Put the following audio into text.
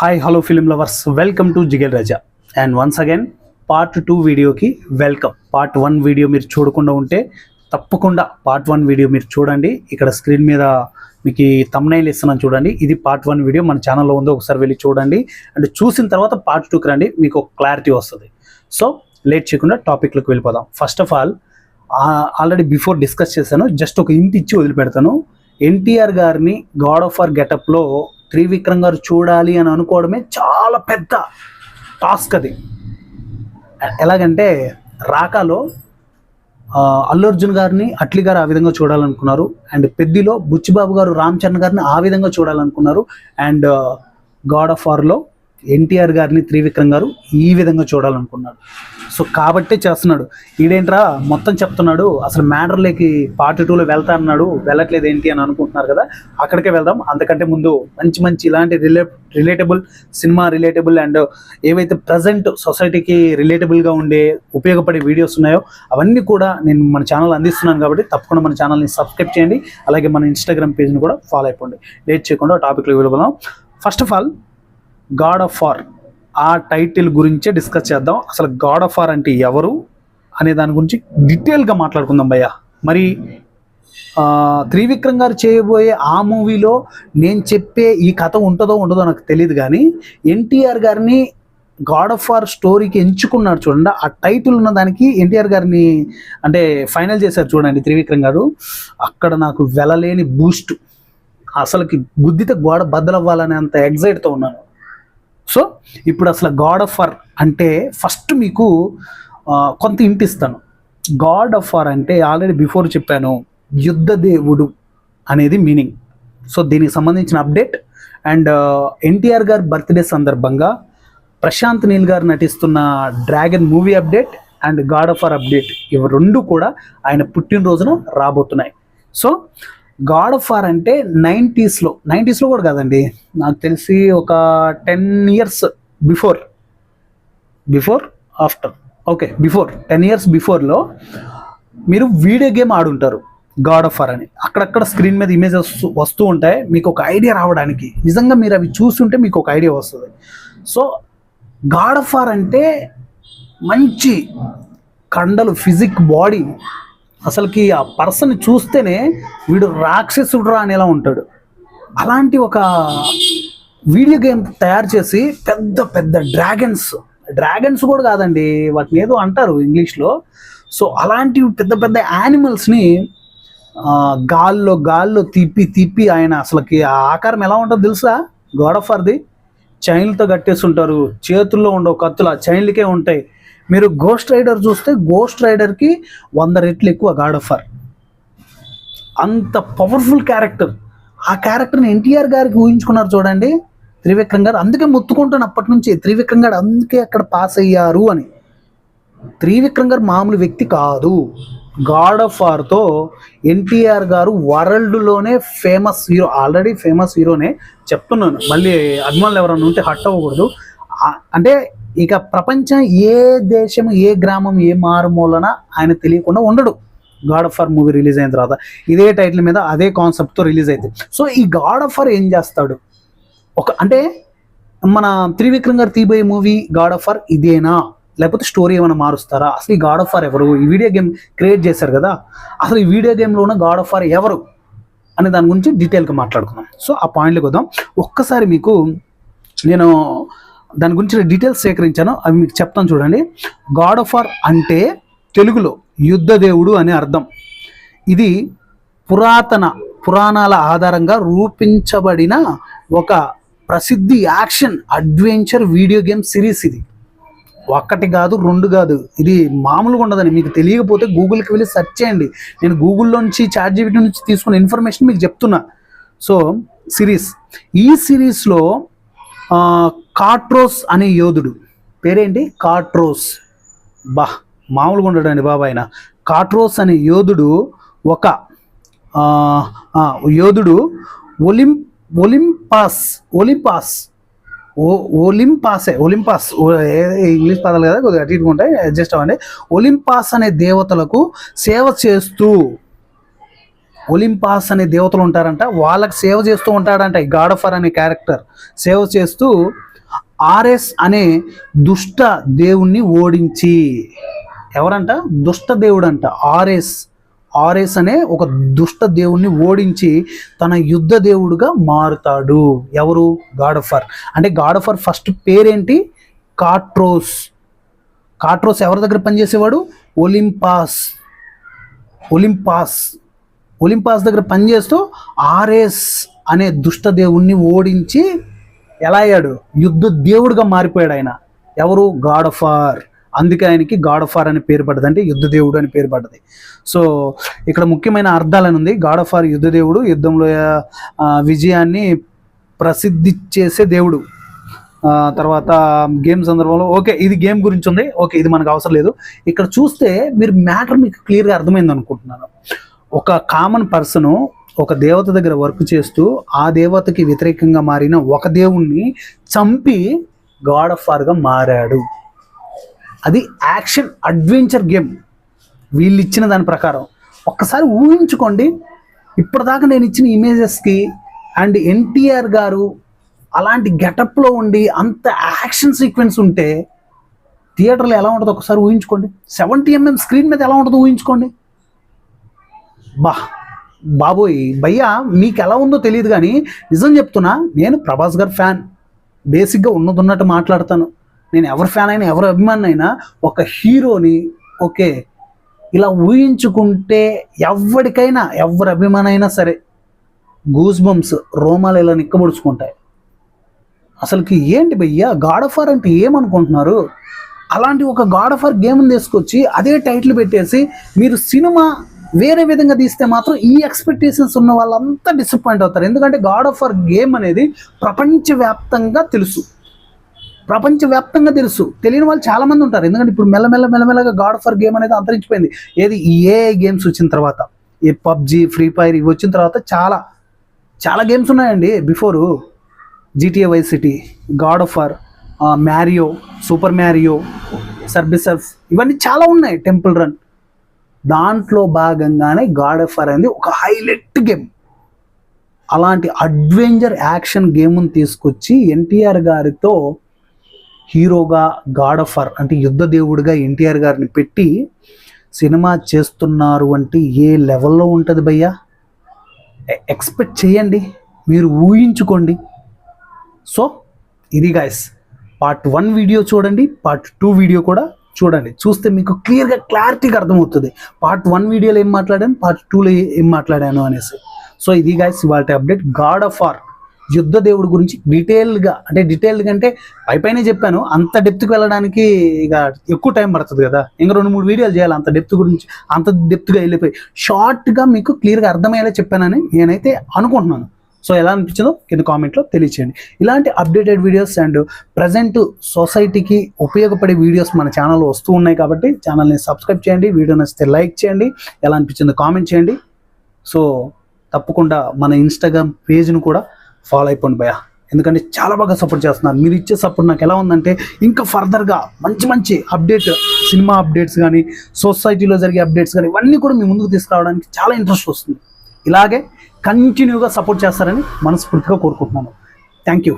Hi hello film lovers, welcome to Jigel Raja. And once again part 2 వీడియోకి welcome. Part 1 video మీరు చూడకుండా ఉంటే తప్పకుండా పార్ట్ 1 వీడియో మీరు చూడండి. ఇక్కడ స్క్రీన్ మీద మీకు థంబ్నెయిల్ ఇస్తున్నాను చూడండి. ఇది పార్ట్ 1 వీడియో మన ఛానల్లో ఉందో ఒకసారి వెళ్ళి చూడండి. అండ్ చూసిన తర్వాత పార్ట్ 2కి రండి, మీకు క్లారిటీ వస్తుంది. సో లేట్ చేయకుండా టాపిక్లోకి వెళ్ళిపోదాం. First of all already before discuss చేశాను, జస్ట్ ఒక ఇంటి ఇచ్చి వదిలిపెడతాను. ఎన్టీఆర్ గారిని గాడ్ ఆఫ్ వార్ గెటప్లో త్రివిక్రమ్ గారు చూడాలి అని అనుకోవడమే చాలా పెద్ద టాస్క్. అది ఎలాగంటే రాకాలో అల్లు అర్జున్ గారిని అట్లీ గారు ఆ విధంగా చూడాలనుకున్నారు. అండ్ పెద్దిలో బుచ్చిబాబు గారు రామ్ చరణ్ గారిని ఆ విధంగా చూడాలనుకున్నారు. అండ్ గాడ్ ఆఫ్ వార్లో ఎన్టీఆర్ గారిని త్రివిక్రమ్ గారు ఈ విధంగా చూడాలనుకున్నాడు. సో కాబట్టే చేస్తున్నాడు. ఈడేంట్రా మొత్తం చెప్తున్నాడు, అసలు మ్యాటర్లోకి పార్ట్ 2లో వెళ్తా అన్నాడు, వెళ్ళట్లేదు ఏంటి అని అనుకుంటున్నారు కదా, అక్కడికే వెళ్దాం. అంతకంటే ముందు మంచి మంచి ఇలాంటి రిలేటబుల్ సినిమా రిలేటబుల్ అండ్ ఏవైతే ప్రజెంట్ సొసైటీకి రిలేటబుల్గా ఉండే ఉపయోగపడే వీడియోస్ ఉన్నాయో అవన్నీ కూడా నేను మన ఛానల్ అందిస్తున్నాను. కాబట్టి తప్పకుండా మన ఛానల్ని సబ్స్క్రైబ్ చేయండి. అలాగే మన ఇన్స్టాగ్రామ్ పేజ్ని కూడా ఫాలో అయిపోండి. లేట్ చేయకుండా టాపిక్లో వెళ్ళిపోదాం. First of all God of war ఆ టైటిల్ గురించే డిస్కస్ చేద్దాం. అసలు గాడ్ ఆఫ్ వార్ అంటే ఎవరు అనే దాని గురించి డీటెయిల్గా మాట్లాడుకుందాం భయ్య. మరి త్రివిక్రమ్ గారు చేయబోయే ఆ మూవీలో నేను చెప్పే ఈ కథ ఉంటుందో ఉండదో నాకు తెలియదు, కానీ ఎన్టీఆర్ గారిని గాడ్ ఆఫ్ వార్ స్టోరీకి ఎంచుకున్నాడు చూడండి. ఆ టైటిల్ ఉన్న దానికి ఎన్టీఆర్ గారిని అంటే ఫైనల్ చేశారు చూడండి త్రివిక్రమ్ గారు. అక్కడ నాకు వెళ్ళలేని బూస్ట్, అసలుకి గుద్దితే గోడ బద్దలవ్వాలనే అంత ఎగ్జైట్తో ఉన్నాను. సో ఇప్పుడు అసలు గాడ్ ఆఫ్ వార్ అంటే ఫస్ట్ మీకు కొంత ఇంటిస్తాను. గాడ్ ఆఫ్ వార్ అంటే ఆల్రెడీ బిఫోర్ చెప్పాను, యుద్ధ దేవుడు అనేది మీనింగ్. సో దీనికి సంబంధించిన అప్డేట్ అండ్ ఎన్టీఆర్ గారి బర్త్డే సందర్భంగా ప్రశాంత్ నీల్ గారు నటిస్తున్న dragon movie update and God of war update, ఇవి రెండు కూడా ఆయన పుట్టినరోజున రాబోతున్నాయి. సో గాడ్ ఆఫ్ వార్ అంటే 90స్లో కూడా కాదండి, నాకు తెలిసి ఒక 10 years before after before 10 years బిఫోర్లో మీరు వీడియో గేమ్ ఆడుంటారు గాడ్ ఆఫ్ వార్ అని. అక్కడక్కడ స్క్రీన్ మీద ఇమేజెస్ వస్తూ ఉంటాయి, మీకు ఒక ఐడియా రావడానికి. నిజంగా మీరు అవి చూస్తుంటే మీకు ఒక ఐడియా వస్తుంది. సో గాడ్ ఆఫ్ వార్ అంటే మంచి కండలు, ఫిజిక్, బాడీ, అసలుకి ఆ పర్సన్ చూస్తేనే వీడు రాక్షసుడు రా అనేలా ఉంటాడు. అలాంటి ఒక వీడియో గేమ్ తయారు చేసి పెద్ద పెద్ద డ్రాగన్స్ కూడా కాదండి, వాటిని ఏదో అంటారు ఇంగ్లీష్లో. సో అలాంటి పెద్ద పెద్ద యానిమల్స్ని గాల్లో తిప్పి ఆయన అసలుకి ఆ ఆకారం ఎలా ఉంటుందో తెలుసా గాడ్ ఆఫ్ వార్ది? చైన్లతో కట్టేసి ఉంటారు, చేతుల్లో ఉండవు కత్తులు, ఆ చైన్లకే ఉంటాయి. మీరు గోస్ట్ రైడర్ చూస్తే గోస్ట్ రైడర్కి 100 రెట్లు ఎక్కువ గాడ్ ఆఫ్ వార్. అంత పవర్ఫుల్ క్యారెక్టర్. ఆ క్యారెక్టర్ని ఎన్టీఆర్ గారికి ఊహించుకున్నారు చూడండి త్రివిక్రమ్ గారు. అందుకే మొత్తుకుంటాను అప్పటి నుంచి, త్రివిక్రమ్ గారు అందుకే అక్కడ పాస్ అయ్యారు అని. త్రివిక్రమ్ గారు మామూలు వ్యక్తి కాదు. గాడ్ ఆఫ్ వార్తో ఎన్టీఆర్ గారు వరల్డ్లోనే ఫేమస్ హీరో, ఆల్రెడీ ఫేమస్ హీరోనే చెప్తున్నాను, మళ్ళీ అభిమానులు ఎవరైనా ఉంటే హట్ అవ్వకూడదు. అంటే ఇక ప్రపంచం ఏ దేశం, ఏ గ్రామం, ఏ మారుమూలన ఆయన తెలియకుండా ఉండడు. God of war movie release అయిన తర్వాత ఇదే టైటిల్ మీద అదే కాన్సెప్ట్తో రిలీజ్ అవుతుంది. సో ఈ గాడ్ ఆఫ్ వార్ ఏం చేస్తాడు, అంటే మన త్రివిక్రమ్ గారు తీయబోయే మూవీ గాడ్ ఆఫ్ వార్ ఇదేనా, లేకపోతే స్టోరీ ఏమైనా మారుస్తారా, అసలు ఈ గాడ్ ఆఫ్ వార్ ఎవరు, ఈ వీడియో గేమ్ క్రియేట్ చేశారు కదా, అసలు ఈ వీడియో గేమ్లో ఉన్న గాడ్ ఆఫ్ వార్ ఎవరు అనే దాని గురించి డీటెయిల్గా మాట్లాడుకుందాం. సో ఆ పాయింట్లోకి వద్దాం. ఒక్కసారి మీకు నేను దాని గురించి డీటెయిల్స్ సేకరించాను, అవి మీకు చెప్తాను చూడండి. గాడ్ ఆఫ్ వార్ అంటే తెలుగులో యుద్ధ దేవుడు అనే అర్థం. ఇది పురాణాల ఆధారంగా రూపించబడిన ఒక ప్రసిద్ధి action adventure video game series. ఇది ఒక్కటి కాదు, 2 కాదు, ఇది మామూలుగా ఉండదని. మీకు తెలియకపోతే గూగుల్కి వెళ్ళి సెర్చ్ చేయండి. నేను గూగుల్లో నుంచి ChatGPT నుంచి తీసుకున్న ఇన్ఫర్మేషన్ మీకు చెప్తున్నా. సో ఈ సిరీస్లో కాట్రోస్ అనే యోధుడు, పేరేంటి కాట్రోస్, మామూలుగా ఉండడండి బాబా ఆయన. కాట్రోస్ అనే యోధుడు ఒక యోధుడు ఒలింపాస్ ఇంగ్లీష్ పదాలు కదా, కొద్దిగా అటు ఇటుగా ఉంటాయి, అడ్జస్ట్ అవ్వండి. ఒలింపాస్ అనే దేవతలకు సేవ చేస్తూ, ఒలింపాస్ అనే దేవతలు ఉంటారంట, వాళ్ళకి సేవ చేస్తూ ఉంటాడంట ఈ గాడ్ ఆఫ్ వార్ అనే క్యారెక్టర్. సేవ చేస్తూ ఆర్ఎస్ అనే దుష్ట దేవుణ్ణి ఓడించి. ఎవరంట? దుష్ట దేవుడు అంట. ఆర్ఎస్ అనే ఒక దుష్ట దేవుణ్ణి ఓడించి తన యుద్ధ దేవుడుగా మారుతాడు. ఎవరు? God of war. అంటే గాడ్ ఆఫ్ వార్ ఫస్ట్ పేరేంటి? కాట్రోస్. కాట్రోస్ ఎవరి దగ్గర పనిచేసేవాడు? ఒలింపాస్ దగ్గర పనిచేస్తూ ఆర్ఎస్ అనే దుష్ట దేవుణ్ణి ఓడించి ఎలా అయ్యాడు? యుద్ధ దేవుడిగా మారిపోయాడు ఆయన. ఎవరు? God of war. అందుకే ఆయనకి గాడ్ ఆఫ్ వార్ అనే పేరు పడ్డది, అంటే యుద్ధ దేవుడు అని పేరు పడ్డది. సో ఇక్కడ ముఖ్యమైన అర్థాలని ఉంది. గాడ్ ఆఫ్ వార్ యుద్ధ దేవుడు, యుద్ధంలో విజయాన్ని ప్రసిద్ధి చేసే దేవుడు. తర్వాత గేమ్ సందర్భంలో ఓకే, ఇది గేమ్ గురించి ఉంది. ఓకే, ఇది మనకు అవసరం లేదు. ఇక్కడ చూస్తే మీరు మ్యాటర్ మీకు క్లియర్గా అర్థమైంది అనుకుంటున్నాను. ఒక కామన్ పర్సను ఒక దేవత దగ్గర వర్క్ చేస్తూ ఆ దేవతకి వ్యతిరేకంగా మారిన ఒక దేవుణ్ణి చంపి గాడ్ ఆఫ్ వార్గా మారాడు. అది యాక్షన్ అడ్వెంచర్ గేమ్ వీళ్ళు ఇచ్చిన దాని ప్రకారం. ఒక్కసారి ఊహించుకోండి, ఇప్పటిదాకా నేను ఇచ్చిన ఇమేజెస్కి అండ్ ఎన్టీఆర్ గారు అలాంటి గెటప్లో ఉండి అంత యాక్షన్ సీక్వెన్స్ ఉంటే థియేటర్లో ఎలా ఉంటుందో ఒకసారి ఊహించుకోండి. 70mm స్క్రీన్ మీద ఎలా ఉంటుందో ఊహించుకోండి. బాబోయ్ భయ్యా, మీకు ఎలా ఉందో తెలియదు కానీ నిజం చెప్తున్నా, నేను ప్రభాస్ గారు ఫ్యాన్. బేసిక్గా ఉన్నట్టు మాట్లాడతాను. నేను ఎవరి ఫ్యాన్ అయినా, ఎవరి అభిమాని అయినా, ఒక హీరోని ఓకే ఇలా ఊహించుకుంటే ఎవరికైనా, ఎవరి అభిమాని అయినా సరే గూస్ బంప్స్, రోమాలు ఇలా నిక్కబడుచుకుంటాయి. అసలుకి ఏంటి భయ్యా, గాడ్ ఆఫ్ వార్ అంటే ఏమనుకుంటున్నారు? అలాంటి ఒక గాడ్ ఆఫ్ వార్ గేమ్ని తీసుకొచ్చి అదే టైటిల్ పెట్టేసి మీరు సినిమా వేరే విధంగా తీస్తే మాత్రం ఈ ఎక్స్పెక్టేషన్స్ ఉన్న వాళ్ళంతా డిసప్పాయింట్ అవుతారు. ఎందుకంటే గాడ్ ఆఫ్ వార్ గేమ్ అనేది ప్రపంచవ్యాప్తంగా తెలుసు. తెలియని వాళ్ళు చాలామంది ఉంటారు. ఎందుకంటే ఇప్పుడు మెల్లమెల్లగా గాడ్ ఆఫ్ వార్ గేమ్ అనేది అంతరించిపోయింది. ఏది ఏ గేమ్స్ వచ్చిన తర్వాత, ఈ పబ్జి, ఫ్రీ ఫైర్ ఇవి వచ్చిన తర్వాత చాలా గేమ్స్ ఉన్నాయండి. Before GTA Vice City, God of War, Mario, Super Mario, సర్బ్ ఇవన్నీ చాలా ఉన్నాయి. Temple Run. దాంట్లో భాగంగానే గాడ్ ఆఫ్ వార్ అనేది ఒక హైలైట్ గేమ్. అలాంటి అడ్వెంచర్ యాక్షన్ గేమ్ని తీసుకొచ్చి ఎన్టీఆర్ గారితో హీరోగా గాడ్ ఆఫ్ వార్ అంటే యుద్ధ దేవుడిగా ఎన్టీఆర్ గారిని పెట్టి సినిమా చేస్తున్నారు అంటే ఏ లెవెల్లో ఉంటుంది భయ్యా? ఎక్స్పెక్ట్ చేయండి, మీరు ఊహించుకోండి. సో ఇది గైస్, పార్ట్ 1 వీడియో చూడండి, పార్ట్ 2 వీడియో కూడా చూడండి. చూస్తే మీకు క్లారిటీగా అర్థమవుతుంది పార్ట్ 1 వీడియోలో ఏం మాట్లాడాను, పార్ట్ 2లో ఏం మాట్లాడాను అనేసి. సో ఇది గైస్ ఇవాళ అప్డేట్. గాడ్ ఆఫ్ వార్ యుద్ధ దేవుడి గురించి డీటెయిల్గా అంటే పైపైనే చెప్పాను. అంత డెప్త్కి వెళ్ళడానికి ఇక ఎక్కువ టైం పడుతుంది కదా, ఇంకా 2-3 వీడియోలు చేయాలి అంత డెప్త్గా వెళ్ళిపోయి. షార్ట్గా మీకు క్లియర్గా అర్థమయ్యేలా చెప్పానని నేనైతే అనుకుంటున్నాను. సో ఎలా అనిపించిందో కింద కామెంట్లో తెలియచేయండి. ఇలాంటి అప్డేటెడ్ వీడియోస్ అండ్ ప్రజెంట్ సొసైటీకి ఉపయోగపడే వీడియోస్ మన ఛానల్లో వస్తూ ఉన్నాయి కాబట్టి ఛానల్ని సబ్స్క్రైబ్ చేయండి. వీడియో నచ్చితే లైక్ చేయండి, ఎలా అనిపించిందో కామెంట్ చేయండి. సో తప్పకుండా మన ఇన్స్టాగ్రామ్ పేజ్ను కూడా ఫాలో అయిపోండి భయ్యా, ఎందుకంటే చాలా బాగా సపోర్ట్ చేస్తున్నారు. మీరు ఇచ్చే సపోర్ట్ నాకు ఎలా ఉందంటే ఇంకా ఫర్దర్గా మంచి అప్డేట్, సినిమా అప్డేట్స్ కానీ, సొసైటీలో జరిగే అప్డేట్స్ కానీ ఇవన్నీ కూడా మీ ముందుకు తీసుకురావడానికి చాలా ఇంట్రెస్ట్ వస్తుంది. ఇలాగే కంటిన్యూగా సపోర్ట్ చేస్తారని మనస్ఫూర్తిగా కోరుకుంటున్నాను. Thank you.